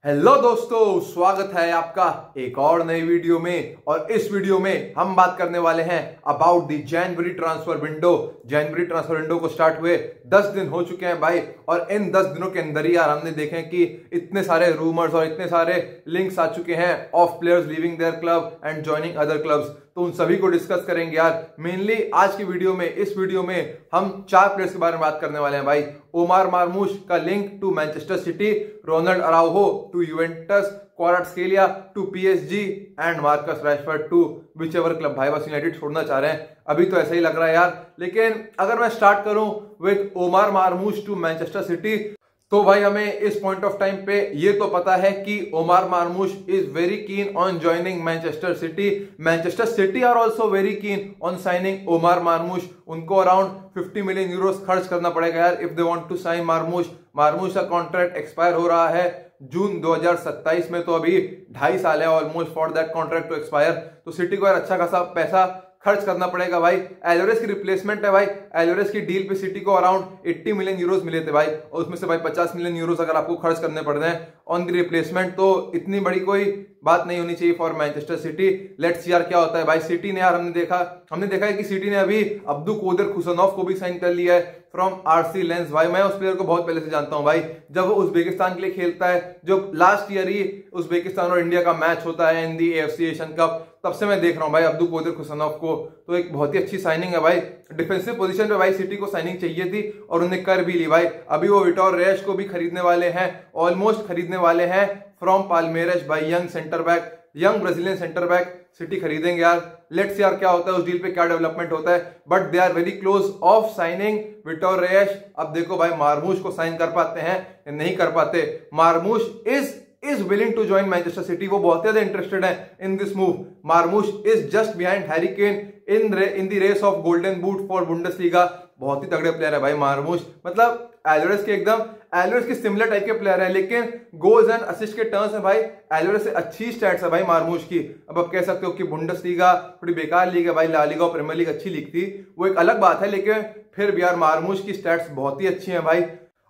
Hello दोस्तों, स्वागत है आपका एक और नई वीडियो में। और इस वीडियो में हम बात करने वाले हैं about the January transfer window. January transfer window को स्टार्ट हुए 10 दिन हो चुके हैं भाई, और इन 10 दिनों के अंदर ही यार हमने देखे कि इतने सारे रूमर्स और इतने सारे लिंक्स आ चुके हैं of players leaving their club and joining other clubs. तो उन सभी को डिस्कस करेंगे यार। मेनली आज की वीडियो में, इस वीडियो में हम 4 प्लेयर्स के बारे में बात करने वाले हैं भाई। ओमार मार्मूश का link to Manchester City, Ronald Araujo to Juventus, Kvaratskhelia to PSG and Marcus Rashford to whichever club. भाई बस यूनाइटेड छोड़ना चाह रहे हैं, अभी तो ऐसा ही लग रहा है यार। लेकिन अगर मैं स्टार्ट करूं with Omar Marmoush to Manchester City, तो भाई हमें इस पॉइंट ऑफ टाइम पे ये तो पता है कि Omar Marmoush is very keen on joining Manchester City. Manchester City are also very keen on signing Omar Marmoush. उनको अराउंड 50 मिलियन यूरोस खर्च करना पड़ेगा यार if they want to sign Marmoush. Marmoush का कॉन्ट्रैक्ट एक्सपायर हो रहा है जून 2027 में, तो अभी 2.5 साल है almost for that contract to expire. तो सिटी को यार अच्छा खासा पैसा खर्च करना पड़ेगा भाई। एल्वारेज की रिप्लेसमेंट है भाई। एल्वारेज की डील पे सिटी को अराउंड 80 मिलियन यूरोस मिले थे भाई, और उसमें से भाई 50 मिलियन यूरोस अगर आपको खर्च करने पड़ रहे हैं ऑन द रिप्लेसमेंट, तो इतनी बड़ी कोई बात नहीं होनी चाहिए फॉर मैनचेस्टर सिटी। लेट्स यार क्या होता है भाई। सिटी ने यार हमने देखा है कि सिटी ने अभी अब्दू कोदर खुसनोव को भी साइन कर लिया है फ्रॉम आरसी लेंस। भाई मैं उस प्लेयर को बहुत पहले से जानता हूं भाई, जब वो उज्बेकिस्तान के लिए खेलता है, जो लास्ट ईयर ही उज्बेकिस्तान और इंडिया का मैच होता है इन दी एएफसी एशियन कप, तब से मैं देख रहा हूं भाई अब्दू कोदर खुसनोव को। तो एक बहुत ही अच्छी साइनिंग है भाई। डिफेंसिव पोजीशन पे भाई सिटी को साइनिंग चाहिए थी और उन्हें कर भी ली भाई। अभी वो विटोर रेश को भी खरीदने वाले हैं, ऑलमोस्ट खरीदने वाले हैं फ्रॉम पाल्मेरस भाई। Young centre back, young Brazilian centre back city खरीदेंगे यार। लेट्स यार क्या होता है, उस डील पे क्या डेवलपमेंट होता है। But they are very close of signing Vitor Reis. अब देखो भाई मार्मूश को साइन कर पाते हैं या नहीं कर पाते। मार्मूश is willing to join Manchester City। वो बहुत ज्यादा इंटरेस्टेड है in this move. Marmoush is just behind Harry Kane in the race of golden boot for Bundesliga. बहुत ही तगड़े प्लेयर है भाई मार्मूश। मतलब एल्वारेज के सिमिलर टाइप के प्लेयर है, लेकिन गोल्स एंड असिस्ट के टर्म्स में भाई एल्वारेज से अच्छी स्टैट्स है भाई मार्मूश की। अब आप कह सकते हो कि बुंडेसलीगा थोड़ी बेकार लीग है भाई, ला लीगा और प्रीमियर लीग अच्छी लीग थी, वो एक अलग बात है। लेकिन फिर भी यार मार्मूश की स्टैट्स बहुत ही अच्छी है भाई।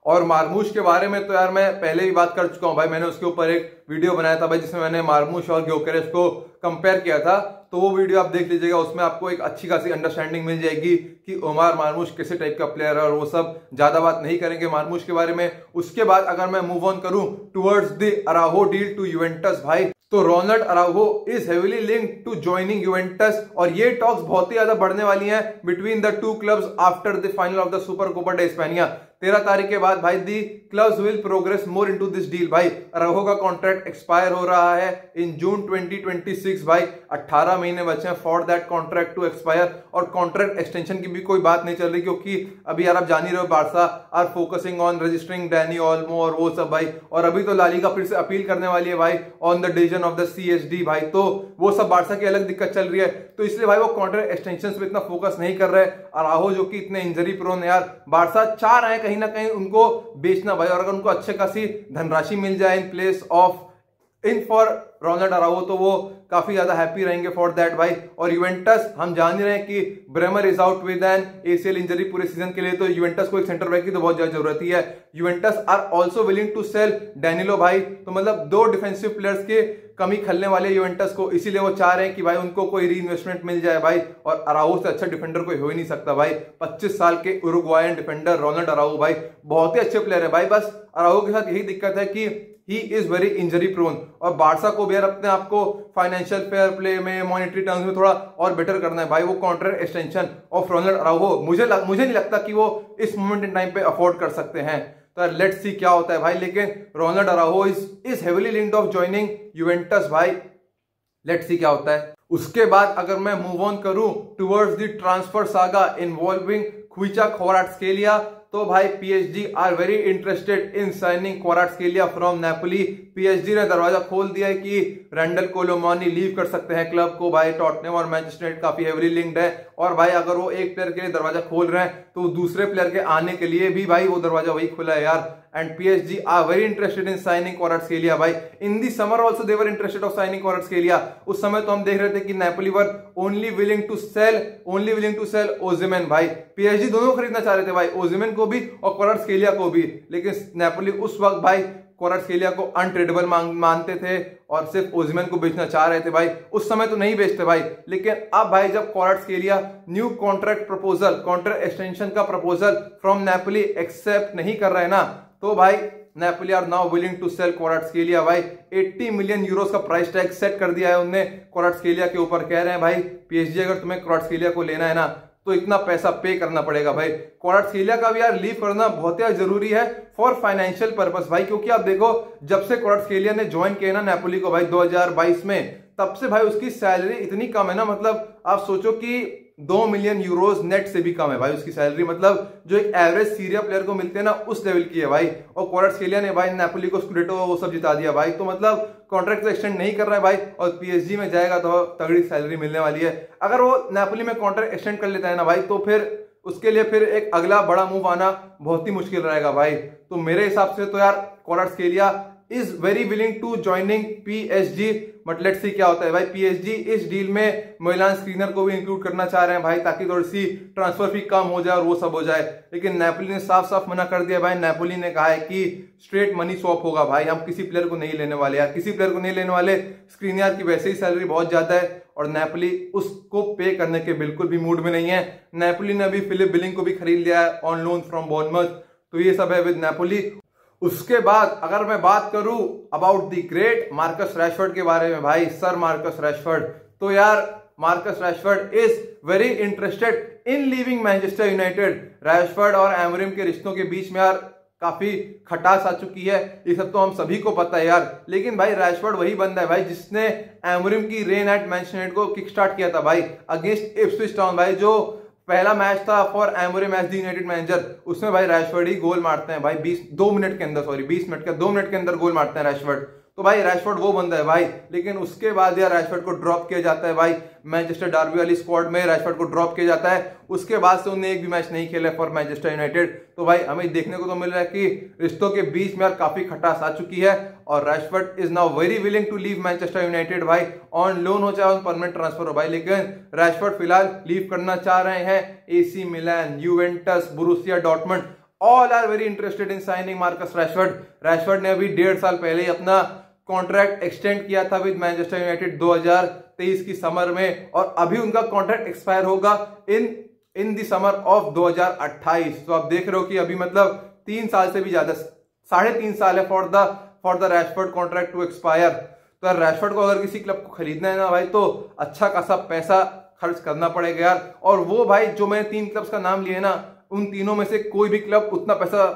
और मार्मूश के बारे में तो यार मैं पहले भी बात कर चुका हूं भाई। मैंने उसके ऊपर एक वीडियो बनाया था भाई, जिसमें मैंने मार्मूश और ग्योकेरेस को कंपेयर किया था। तो वो वीडियो आप देख लीजिएगा, उसमें आपको एक अच्छी खासी अंडरस्टैंडिंग मिल जाएगी कि ओमार मार्मूश कैसे टाइप का प्लेयर है। और वो सब ज्यादा बात नहीं करेंगे मार्मूश के बारे में। उसके बाद अगर मैं मूव ऑन करूं towards the Araujo deal to Juventus भाई, तो Ronald Araujo is heavily linked to joining Juventus. और ये टॉक्स बहुत ही ज्यादा बढ़ने वाली हैं between the two clubs after the final of the Super Copa de España. 13 तारीख के बाद भाई the clubs will progress more into this deal भाई। अराउहो का कॉन्ट्रैक्ट एक्सपायर हो रहा है इन जून 2026 भाई। 18 महीने बचे हैं for that contract to expire, और कॉन्ट्रैक्ट एक्सटेंशन की भी कोई बात नहीं चल रही, क्योंकि अभी यार आप जान ही रहे हो Barca are focusing on registering Dani Olmo और वो सब भाई। और अभी तो ला लीगा फिर से अपील करने वाली है भाई on the decision of the CSD भाई। तो वो सब बार्सा की अलग दिक्कत चल रही है, तो इसलिए भाई वो कॉन्ट्रैक्ट एक्सटेंशन पे इतना फोकस नहीं कर रहे। अराउहो जो कि इतने इंजरी प्रोन है यार, बार्सा चाह रहे हैं कहीं ना कहीं उनको बेचना भाई। और अगर उनको अच्छे खासी धनराशि मिल जाए in place of for Ronald Araujo, तो वो काफी ज्यादा हैप्पी रहेंगे फॉर दैट भाई। और यूवेंटस हम जान ही रहे हैं कि Bremer is out with an ACL injury पूरे सीजन के लिए, तो यूवेंटस को एक सेंटर बैक की तो बहुत ज्यादा जरूरत ही है। Juventus are also willing to sell Danilo भाई। तो मतलब 2 डिफेंसिव प्लेयर्स के कमी खलने वाले यूवेंटस को, इसीलिए वो चाह रहे हैं कि भाई उनको कोई री इन्वेस्टमेंट मिल जाए भाई। और अराउहो से अच्छा डिफेंडर कोई हो ही नहीं सकता भाई। 25 साल के उरुग्वायन डिफेंडर रोनाल्ड अराउहो भाई बहुत ही अच्छे प्लेयर है भाई। बस अराउहो के साथ यही दिक्कत है कि he is very injury prone. और बार्सा को भी यार अपने आप को फाइनेंशियल फेयर प्ले में, मॉनेटरी टर्म्स में थोड़ा और बेटर करना है भाई। वो contract extension of Ronald Araujo मुझे नहीं लगता कि वो इस मोमेंट इन टाइम पे अफोर्ड कर सकते हैं। तो लेट्स सी क्या होता है भाई। लेकिन Ronald Araujo is heavily linked of joining Juventus भाई। लेट्स सी क्या होता है। उसके बाद अगर मैं मूव ऑन करूं towards the transfer saga involving Khvicha Kvaratskhelia, तो भाई PSG are very interested in signing Kvaratskhelia from Napoli. PSG ने दरवाजा खोल दिया है कि रैंडल कोलोमुआनी लीव कर सकते हैं क्लब को भाई। टॉटनहम और मैनचेस्टर यूनाइटेड काफी हेवीली लिंक्ड है, और भाई अगर वो एक प्लेयर के लिए दरवाजा खोल रहे हैं तो दूसरे प्लेयर के आने के लिए भी भाई वो दरवाजा वही खुला है यार। And PSG are very interested in signing Kvaratskhelia भाई। In the summer also they were interested of signing Kvaratskhelia. उस समय तो हम देख रहे थे कि Napoli were only willing to sell Osimhen भाई। पीएसजी दोनों खरीदना चाह रहे थे भाई, ओजिमेन को भी और क्वाराटस्केलिया को भी। लेकिन नेपोली उस वक्त भाई क्वाराटस्केलिया को अनट्रेडेबल मानते थे और सिर्फ ओसिमन को बेचना चाह रहे थे भाई। उस समय तो नहीं बेचते भाई, लेकिन अब भाई जब Kvaratskhelia new contract proposal, contract extension का प्रपोजल फ्रॉम नेपोली एक्सेप्ट नहीं कर रहे हैं ना, तो भाई Napoli are now willing to sell Kvaratskhelia भाई। 80 मिलियन यूरोस का प्राइस टैग सेट कर दिया है उनने क्वाराटस्केलिया के ऊपर। कह रहे हैं भाई पीएसजी अगर तुम्हें क्वाराटस्केलिया को लेना है ना तो इतना पैसा पे करना पड़ेगा भाई। क्वाराटस्केलिया का भी यार लीव करना बहुत ही जरूरी है फॉर फाइनेंशियल पर्पस भाई, क्योंकि आप देखो जब से क्वाराटस्केलिया ने ज्वाइन किया ना नेपोली को भाई 2022 में, तब से भाई उसकी सैलरी इतनी कम है ना, मतलब आप सोचो कि 2 मिलियन यूरोज नेट से भी कम है भाई उसकी सैलरी, मतलब जो एक एवरेज सीरिया प्लेयर को मिलते हैं ना उस लेवल की है भाई। और क्वाराटस्केलिया ने भाई नेपोली को स्कूडेटो वो सब जिता दिया भाई, तो मतलब कॉन्ट्रैक्ट तो एक्सटेंड नहीं कर रहा है भाई, और पीएसजी में जाएगा तो तगड़ी सैलरी मिलने वाली है। अगर वो नेपोली में कॉन्ट्रैक्ट एक्सटेंड कर लेता है ना भाई, तो फिर उसके लिए फिर एक अगला बड़ा मूव आना बहुत ही मुश्किल रहेगा भाई। तो मेरे हिसाब से तो यार Kvaratskhelia is very willing to joining PSG, but let's see क्या होता है भाई। पीएसजी इस डील में मिलान स्क्रीनर को भी इंक्लूड करना चाह रहे हैं भाई, ताकि थोड़ी सी ट्रांसफर फी कम हो जाए और वो सब हो जाए, लेकिन नेपोली ने साफ साफ मना कर दिया भाई। नेपोली ने कहा है कि स्ट्रेट मनी स्वैप होगा भाई, हम किसी प्लेयर को नहीं लेने वाले यार, किसी प्लेयर को नहीं लेने वाले। स्क्रीनर की वैसे ही सैलरी बहुत ज्यादा है और नेपोली उसको पे करने के बिल्कुल भी मूड में नहीं है। नेपोली ने अभी फिलिप बिलिंग को भी खरीद लिया है ऑन लोन फ्रॉम बॉर्नमथ, तो ये सब है विद नेपोली। उसके बाद अगर मैं बात करूं about the great Marcus Rashford के बारे में भाई, सर मार्कस रैशफोर्ड, तो यार Marcus Rashford is very interested in leaving Manchester United. Rashford और एमरिम के रिश्तों के बीच में यार काफी खटास आ चुकी है, ये सब तो हम सभी को पता है यार, लेकिन भाई रैशफोर्ड वही बंदा है भाई जिसने एमरिम की रेन एट मैनचेस्टर यूनाइटेड को किक स्टार्ट किया था भाई अगेंस्ट इप्सविच टाउन भाई। जो पहला मैच था for Amorim as the United manager, उसमें भाई रैशफोर्ड ही गोल मारते हैं भाई 2 मिनट के अंदर गोल मारते हैं रैशफोर्ड। तो भाई रैशफोर्ड वो बंदा है भाई, लेकिन उसके बाद यार रैशफोर्ड को ड्रॉप किया जाता है भाई मैनचेस्टर डार्बी वाली स्क्वाड में, रैशफोर्ड को ड्रॉप किया जाता है। उसके बाद से उन्हें एक भी मैच नहीं खेला फॉर मैनचेस्टर यूनाइटेड। तो भाई हमें देखने को तो मिल रहा है कि रिश्तों के बीच में यार काफी खटास आ चुकी है और Rashford is now very willing to leave Manchester United भाई, ऑन लोन हो चाहे ऑन परमानेंट ट्रांसफर हो भाई, लेकिन रैशफोर्ड फिलहाल लीव करना चाह रहे हैं। AC Milan, Juventus, Borussia Dortmund all are very interested in signing Marcus Rashford. Rashford ने अभी 1.5 साल पहले ही अपना कॉन्ट्रैक्ट एक्सटेंड किया था विद मैनचेस्टर यूनाइटेड 2023 की समर में, और अभी उनका कॉन्ट्रैक्ट एक्सपायर होगा इन द समर ऑफ 2028। तो आप देख रहे हो कि अभी मतलब 3 साल से भी ज्यादा, 3.5 साल है for the Rashford contract to expire. तो यार रैशफोर्ड को अगर किसी क्लब को खरीदना है ना भाई, तो अच्छा खासा पैसा खर्च करना पड़ेगा यार। और वो भाई जो मैंने 3 क्लब्स का नाम लिए ना, उन तीनों में से कोई भी क्लब उतना पैसा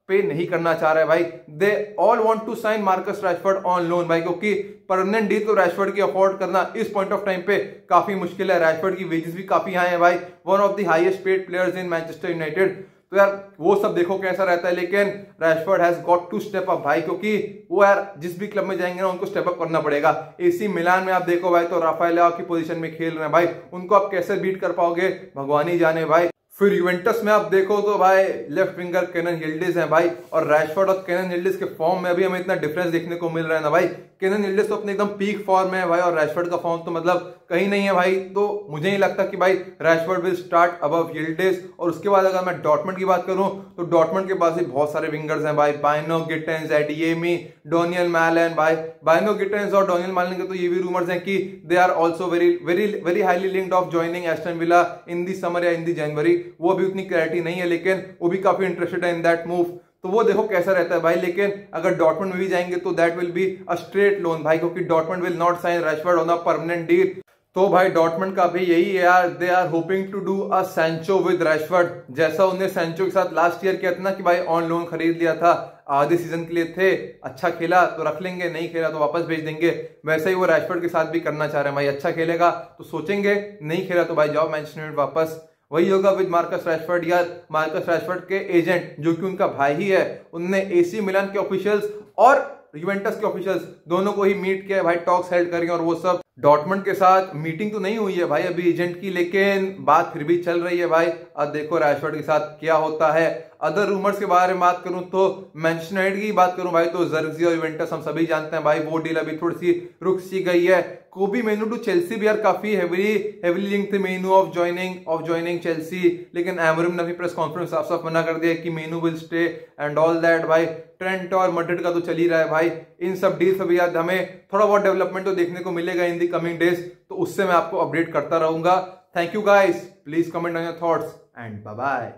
पे नहीं करना चाह रहा है भाई। They all want to sign Marcus Rashford on loan भाई, क्योंकि परमानेंट डील तो रैशफोर्ड की अफोर्ड करना इस पॉइंट ऑफ टाइम पे काफी मुश्किल है। रैशफोर्ड की वेजेस भी काफी हाई है भाई, one of the highest paid players in Manchester United. तो यार वो सब देखो कैसा रहता है, लेकिन Rashford has got to step up भाई, क्योंकि वो यार जिस भी क्लब में जाएंगे ना उनको स्टेप अप करना पड़ेगा। एसी मिलान में आप देखो भाई तो राफेल लेआओ की पोजीशन में खेल रहे हैं भाई, उनको आप कैसे बीट कर पाओगे भगवान ही जाने भाई। फिर यूवेंटस में आप देखो तो भाई लेफ्ट विंगर केनन यिल्डिज हैं भाई, और रैशफोर्ड और केनन यिल्डिज के फॉर्म में अभी हमें इतना डिफरेंस देखने को मिल रहा है ना भाई। केनन यिल्डिज तो अपने एकदम पीक फॉर्म में है भाई, और रैशफोर्ड का फॉर्म तो मतलब कहीं नहीं है भाई। तो मुझे नहीं लगता कि भाई रैशफोर्ड विल स्टार्ट अबव यिल्डिज। और उसके बाद अगर मैं डॉर्टमंड की बात करूं तो डॉर्टमंड के पास भी बहुत सारे विंगर्स हैं भाई, बाइनो गिटेंस, एडियेमी, डोनियल मैलन भाई। बाइनो गिटेंस और डोनियल मैलन के तो ये भी रूमर्स हैं कि they are also very very very highly linked of joining Aston Villa in the summer या इन दी जनवरी। वो भी उतनी क्लैरिटी नहीं है, लेकिन वो भी काफी इंटरेस्टेड है इन दैट मूव। तो वो देखो कैसा रहता है भाई, लेकिन अगर डॉर्टमंड में भी जाएंगे तो that will be a straight loan भाई, क्योंकि Dortmund will not sign Rashford on a permanent deal. तो भाई डॉर्टमंड का भी यही है यार, they are hoping to do a Sancho with Rashford, जैसा उन्हें सैंचो के साथ लास्ट ईयर किया था ना कि भाई ऑन लोन खरीद लिया था, आधे सीजन के लिए थे, अच्छा खेला तो रख लेंगे, नहीं खेला तो वापस भेज देंगे। वैसे ही वो रैशफोर्ड के साथ भी करना चाह रहे हैं भाई, अच्छा खेलेगा तो सोचेंगे, नहीं खेला तो भाई जाओ मैनचेस्टर यूनाइटेड वापस। वही होगा विद मार्कस रैशफोर्ड यार। मार्कस रैशफोर्ड के एजेंट जो कि उनका भाई ही है, उनने एसी मिलान के ऑफिशियल्स और यूवेंटस के ऑफिशियल्स दोनों को ही मीट किया भाई, टॉक्स हेल्ड करेंगे और वो सब। डॉर्टमंड के साथ मीटिंग तो नहीं हुई है भाई अभी एजेंट की, लेकिन बात फिर भी चल रही है भाई। अब देखो रैशफोर्ड के साथ क्या होता है। अदर रूमर्स के बारे में बात करूं तो मैनचेस्टर यूनाइटेड की बात करूं भाई तो जर्सी और यूवेंटस हम सभी जानते हैं भाई, वो डील अभी थोड़ी सी रुक सी गई है। कोबी मेनू टू चेल्सी भी यार काफी हेवीली लिंक थे मेनू ऑफ ज्वाइनिंग चेल्सी, लेकिन एमरिम ने अपनी प्रेस कॉन्फ्रेंस साफ साफ मना कर दिया कि मेनू will stay and all that. भाई ट्रेंट और मैड्रिड का तो चल ही रहा है भाई, इन सब डील से भी यार हमें थोड़ा बहुत डेवलपमेंट तो देखने को मिलेगा इन दी कमिंग डेज, तो उससे मैं आपको अपडेट करता रहूंगा। Thank you guys, please comment on your thoughts and bye bye.